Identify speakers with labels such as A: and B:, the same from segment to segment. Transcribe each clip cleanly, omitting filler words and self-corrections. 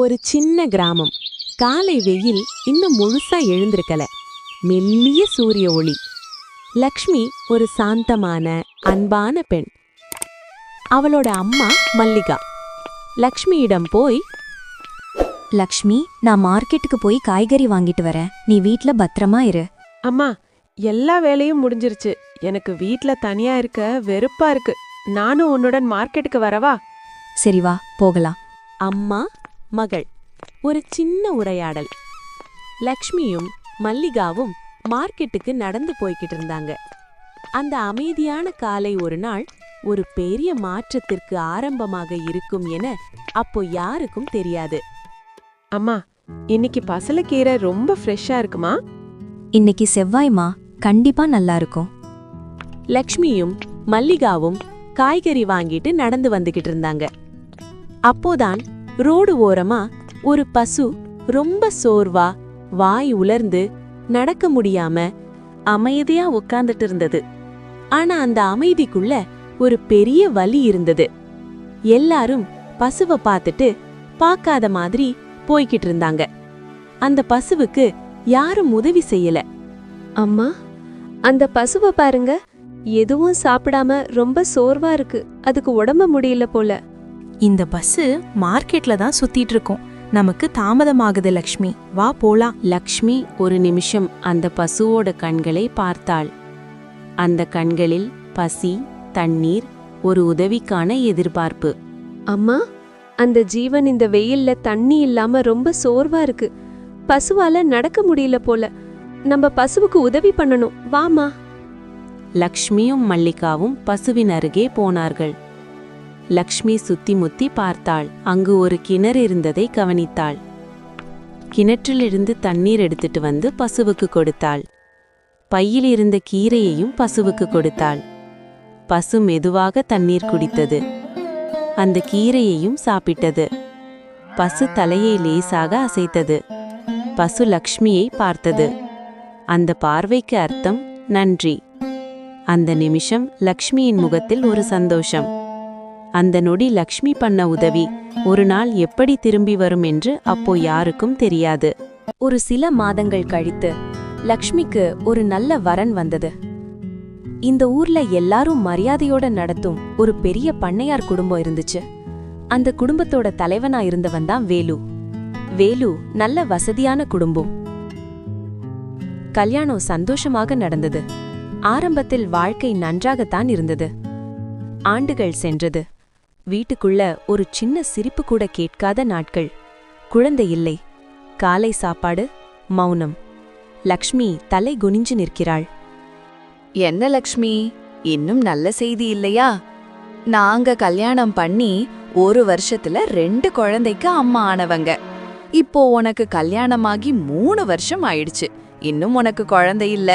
A: ஒரு சின்ன கிராமம். காலை வெயில் இன்னும் முழுசா எழுந்திருக்கல. மெல்லிய சூரிய ஒளி. லக்ஷ்மி ஒரு சாந்தமான அன்பான பெண். அவளோட அம்மா மல்லிகா லக்ஷ்மியிடம் போய்,
B: லக்ஷ்மி, நான் மார்க்கெட்டுக்கு போய் காய்கறி வாங்கிட்டு வரேன், நீ வீட்ல பத்திரமா இரு.
C: அம்மா, எல்லா வேலையும் முடிஞ்சிருச்சு. எனக்கு வீட்ல தனியா இருக்க வெறுப்பா இருக்கு. நானும் உன்னுடன் மார்க்கெட்டுக்கு வரவா?
B: சரி வா, போகலாம்.
A: அம்மா மகள் ஒரு சின்ன உரையாடல். லக்ஷ்மியும் மல்லிகாவும் மார்க்கெட்டுக்கு நடந்து போய்கிட்டு இருந்தாங்க. அந்த அமைதியான காலை ஒரு நாள் ஒரு பெரிய மாற்றத்திற்கு ஆரம்பமாக இருக்கும் என அப்போ யாருக்கும் தெரியாது.
C: அம்மா, இன்னைக்கு பசலைக்கீரை ரொம்ப ஃப்ரெஷ்ஷா இருக்குமா?
B: இன்னைக்கு செவ்வாய்மா, கண்டிப்பா நல்லா இருக்கும்.
A: லக்ஷ்மியும் மல்லிகாவும் காய்கறி வாங்கிட்டு நடந்து வந்துகிட்டு இருந்தாங்க. அப்போதான் ரோடு ஓரமா ஒரு பசு ரொம்ப சோர்வா, வாய் உலர்ந்து நடக்க முடியாம அமைதியா உட்கார்ந்துட்டு இருந்தது. ஆனா அந்த அமைதிக்குள்ள ஒரு பெரிய வலி இருந்தது. எல்லாரும் பசுவை பார்த்துட்டு பார்க்காத மாதிரி போய்கிட்டு இருந்தாங்க. அந்த பசுவுக்கு யாரும் உதவி செய்யல.
D: அம்மா, அந்த பசுவை பாருங்க, எதுவும் சாப்பிடாம ரொம்ப சோர்வா இருக்கு. அதுக்கு உடம்பு முடியல போல.
E: இந்த பஸ் மார்க்கெட்ல தான் சுத்திட்டு இருக்கோம். நமக்கு தாமதமாகுது லக்ஷ்மி, வா போலாம்.
A: லக்ஷ்மி ஒரு நிமிஷம் அந்த பசுவோட கண்களை பார்த்தாள். அந்த கண்களில் பசி, தண்ணீர், ஒரு உதவிக்கான எதிர்பார்ப்பு.
D: அம்மா, அந்த ஜீவன் இந்த வெயில்ல தண்ணி இல்லாம ரொம்ப சோர்வா இருக்கு. பசுவால நடக்க முடியல போல. நம்ம பசுவுக்கு உதவி பண்ணணும், வாமா.
A: லக்ஷ்மியும் மல்லிகாவும் பசுவின் அருகே போனார்கள். லக்ஷ்மி சுத்தி முத்தி பார்த்தாள். அங்கு ஒரு கிணறு இருந்ததை கவனித்தாள். கிணற்றிலிருந்து தண்ணீர் எடுத்துட்டு வந்து பசுவுக்கு கொடுத்தாள். பையில் இருந்த கீரையையும் பசுவுக்கு கொடுத்தாள். பசு மெதுவாக தண்ணீர் குடித்தது. அந்த கீரையையும் சாப்பிட்டது. பசு தலையை லேசாக அசைத்தது. பசு லக்ஷ்மியை பார்த்தது. அந்த பார்வைக்கு அர்த்தம் நன்றி. அந்த நிமிஷம் லக்ஷ்மியின் முகத்தில் ஒரு சந்தோஷம். அந்த நொடி லக்ஷ்மி பண்ண உதவி ஒரு நாள் எப்படி திரும்பி வரும் என்று அப்போ யாருக்கும் தெரியாது.
B: ஒரு சில மாதங்கள் கழித்து லக்ஷ்மிக்கு ஒரு நல்ல வரன் வந்தது. இந்த ஊர்ல எல்லாரும் மரியாதையோட நடத்தும் ஒரு பெரிய பண்ணையார் குடும்பம் இருந்துச்சு. அந்த குடும்பத்தோட தலைவனா இருந்தவன் தான் வேலு. வேலு நல்ல வசதியான குடும்பம். கல்யாணம் சந்தோஷமாக நடந்தது. ஆரம்பத்தில் வாழ்க்கை நன்றாகத்தான் இருந்தது. ஆண்டுகள் சென்றது. வீட்டுக்குள்ள ஒரு சின்ன சிரிப்பு கூட கேட்காத நாட்கள். குழந்தை இல்லை. காலை சாப்பாடு, மௌனம். லக்ஷ்மி தலை குனிஞ்சு நிற்கிறாள்.
F: என்ன லக்ஷ்மி, இன்னும் நல்ல செய்தி இல்லையா? நாங்க கல்யாணம் பண்ணி 1 வருஷத்துல 2 குழந்தைக்கு அம்மா ஆனவங்க. இப்போ உனக்கு கல்யாணமாகி 3 வருஷம் ஆயிடுச்சு. இன்னும் உனக்கு குழந்தை இல்ல.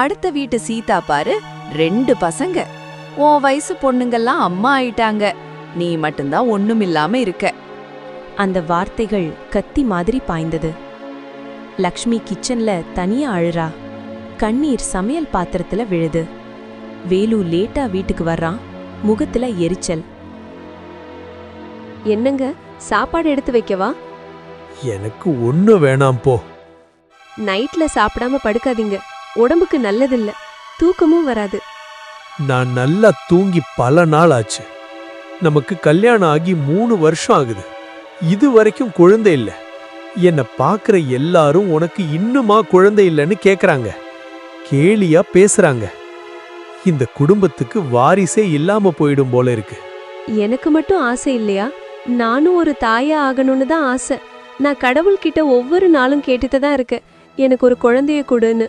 F: அடுத்த வீட்டு சீதா பாரு, 2 பசங்க. உன் வயசு பொண்ணுங்கெல்லாம் அம்மா ஆயிட்டாங்க. நீ மட்டும்தான் ஒண்ணுமில்லாம இருக்க.
B: அந்த வார்த்தைகள் கத்தி மாதிரி பாய்ந்தது. லக்ஷ்மி கிச்சன்ல தனியா அழுறா. கண்ணீர் சமையல் பாத்திரத்துல விழுது. வேலு லேட்டா வீட்டுக்கு வர்றான். முகத்துல எரிச்சல்.
D: என்னங்க, சாப்பாடு எடுத்து வைக்கவா?
G: எனக்கு ஒண்ணு வேணாம் போ.
D: நைட்ல சாப்பிடாம படுக்காதீங்க, உடம்புக்கு நல்லதில்ல. தூக்கமும் வராது.
G: நான் நல்லா தூங்கி பல நாள் ஆச்சு. நமக்கு கல்யாணம் ஆகி 3 வருஷம் ஆகுது. இது வரைக்கும் குழந்தை இல்ல. என்னை பார்க்குற எல்லாரும் உனக்கு இன்னுமா குழந்தை இல்லைன்னு கேக்குறாங்க. கேலியா பேசுறாங்க. இந்த குடும்பத்துக்கு வாரிசே இல்லாம போயிடும் போல இருக்கு.
D: எனக்கு மட்டும் ஆசை இல்லையா? நானும் ஒரு தாயா ஆகணும்னு தான் ஆசை. நான் கடவுள்கிட்ட ஒவ்வொரு நாளும் கேட்டுட்டு தான் இருக்கேன், எனக்கு ஒரு குழந்தைய கொடுன்னு.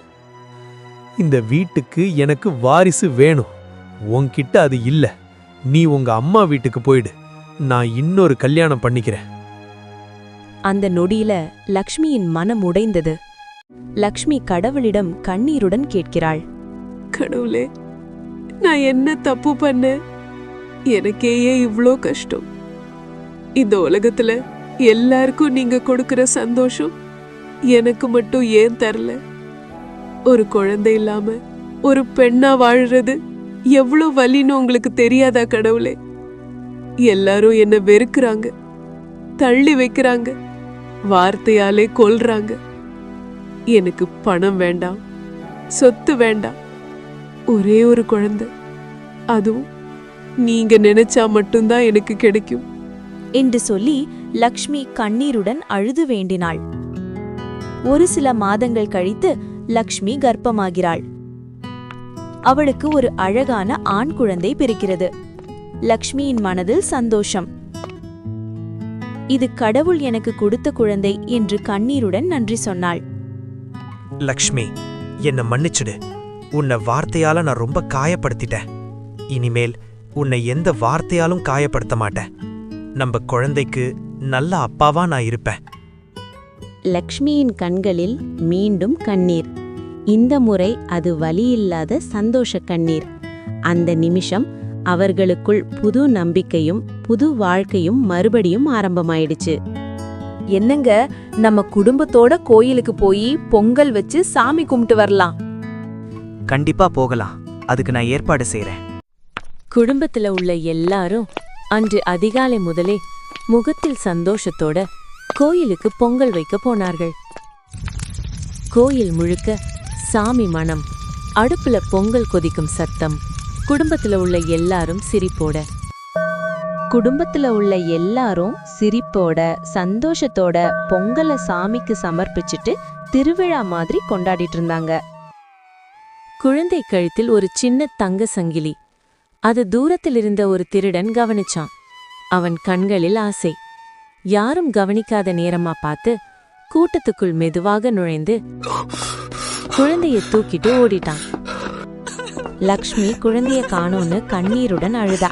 G: இந்த வீட்டுக்கு எனக்கு வாரிசு வேணும். உன்கிட்ட அது இல்ல. நீ உங்க அம்மா வீட்டுக்கு போயிடு. நான் இன்னொரு கல்யாணம் பண்ணிக்கிறேன்.
B: அந்த நொடியில லக்ஷ்மியின் மனம் உடைந்தது. லக்ஷ்மி கடவுளிடம் கண்ணீருடன் கேட்கிறாள்.
C: கடவுளே, நான் என்ன தப்பு பண்ணேன்? எனக்கே ஏன் இவ்ளோ கஷ்டம்? இந்த உலகத்துல எல்லாருக்கும் நீங்க கொடுக்கிற சந்தோஷம் எனக்கு மட்டும் ஏன் தரல? ஒரு குழந்தை இல்லாம ஒரு பெண்ணா வாழுறது எவ்வளவு வலின்னு உங்களுக்கு தெரியாதா கடவுளே? எல்லாரும் என்ன வெறுக்கிறாங்க. தள்ளி வைக்கிறாங்க, வார்த்தையாலே கொல்றாங்க. எனக்கு பணம் வேண்டாம், சொத்து வேண்டாம், ஒரே ஒரு குழந்தை, அதுவும் நீங்க நினைச்சா மட்டும்தான் எனக்கு கிடைக்கும்
B: என்று சொல்லி லக்ஷ்மி கண்ணீருடன் அழுது வேண்டினாள். ஒரு சில மாதங்கள் கழித்து லக்ஷ்மி கர்ப்பமாகிறாள். அவளுக்கு ஒரு அழகான ஆண் குழந்தை பிறக்கிறது. லக்ஷ்மியின் மனதில் சந்தோஷம். இது கடவுள் எனக்கு கொடுத்த குழந்தை என்று கண்ணீருடன் நன்றி சொன்னாள்.
H: லக்ஷ்மி, என்னை மன்னிச்சுடு. உன்னை வார்த்தையால நான் ரொம்ப காயப்படுத்திட்டேன். இனிமேல் உன்னை எந்த வார்த்தையாலும் காயப்படுத்த மாட்டேன். நம்ம குழந்தைக்கு நல்ல அப்பாவா நான் இருப்பேன்.
A: லக்ஷ்மியின் கண்களில் மீண்டும் கண்ணீர். இந்த முறை அது வலியில்லாத சந்தோஷ கண்ணீர். அந்த நிமிஷம் அவர்களுக்குள் புது நம்பிக்கையும் புது வாழ்க்கையும் மறுபடியும் ஆரம்பமாயிடுச்சு.
B: என்னங்க, நம்ம குடும்பத்தோட கோயிலுக்கு போய் பொங்கல் வச்சு சாமி கும்பிட்டு வரலாம்.
H: கண்டிப்பா போகலாம். அதுக்கு நான் ஏற்பாடு செய்றேன்.
A: குடும்பத்துல உள்ள எல்லாரும் அன்று அதிகாலை முதலே முகத்தில் சந்தோஷத்தோட கோயிலுக்கு பொங்கல் வைக்க போனார்கள். கோயில் முழுக்க சாமி மணம், அடுப்புல பொங்கல் கொதிக்கும் சத்தம், குடும்பத்துல உள்ள எல்லாரும் சிரிப்போட சந்தோஷத்தோட பொங்கலை சாமிக்கு சமர்ப்பிச்சுட்டு திருவிழா மாதிரி கொண்டாடிட்டு இருந்தாங்க. குழந்தை கழுத்தில் ஒரு சின்ன தங்க சங்கிலி. அது தூரத்தில் இருந்த ஒரு திருடன் கவனிச்சான். அவன் கண்களில் ஆசை. யாரும் கவனிக்காத நேரமா பார்த்து கூட்டத்துக்குள் மெதுவாக நுழைந்து குழந்தைய தூக்கிட்டு ஓடிட்டான். லக்ஷ்மி குழந்தைய காணோன்னு கண்ணீருடன் அழுதா.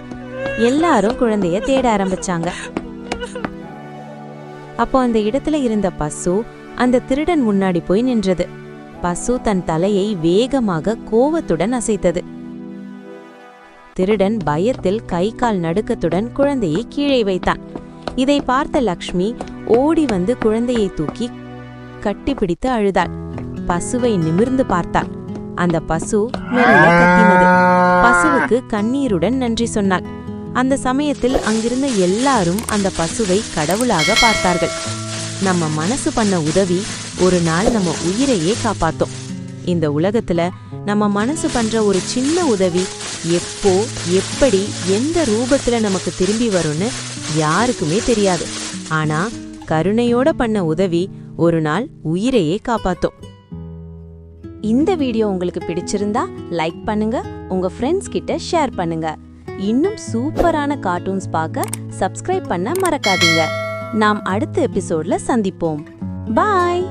A: எல்லாரும் குழந்தைய தேட ஆரம்பிச்சாங்க. அப்போ அந்த இடத்துல இருந்த பசு அந்த திருடன் முன்னாடி போய் நின்றது. பசு தன் தலையை வேகமாக கோவத்துடன் அசைத்தது. திருடன் பயத்தில் கை கால் நடுக்கத்துடன் குழந்தையை கீழே வைத்தான். இதை பார்த்த லக்ஷ்மி ஓடி வந்து குழந்தையை தூக்கி கட்டிப்பிடித்து அழுதாள். பசுவை நிமிர்ந்து பார்த்தாள். அந்த பசு மெல்ல கத்தினது. பசுவுக்கு கண்ணீருடன் நன்றி சொன்னாள். அந்த சமயத்தில் அங்கிருந்த எல்லாரும் அந்த பசுவை கடவுளாக பார்த்தார்கள். நம்ம மனசு பண்ண உதவி ஒரு நாள் நம்ம உயிரையே காப்பாத்தோம். இந்த உலகத்துல நம்ம மனசு பண்ற ஒரு சின்ன உதவி எப்போ எப்படி எந்த ரூபத்துல நமக்கு திரும்பி வரும்னு யாருக்குமே தெரியாது. ஆனா கருணையோட பண்ண உதவி ஒரு நாள் உயிரையே காப்பாத்தும். இந்த வீடியோ உங்களுக்கு பிடிச்சிருந்தா லைக் பண்ணுங்க, உங்க ஃப்ரெண்ட்ஸ் கிட்ட ஷேர் பண்ணுங்க. இன்னும் சூப்பரான கார்ட்டூன்ஸ் பார்க்க சப்ஸ்கிரைப் பண்ண மறக்காதீங்க. நாம் அடுத்த எபிசோட்ல சந்திப்போம். பாய்.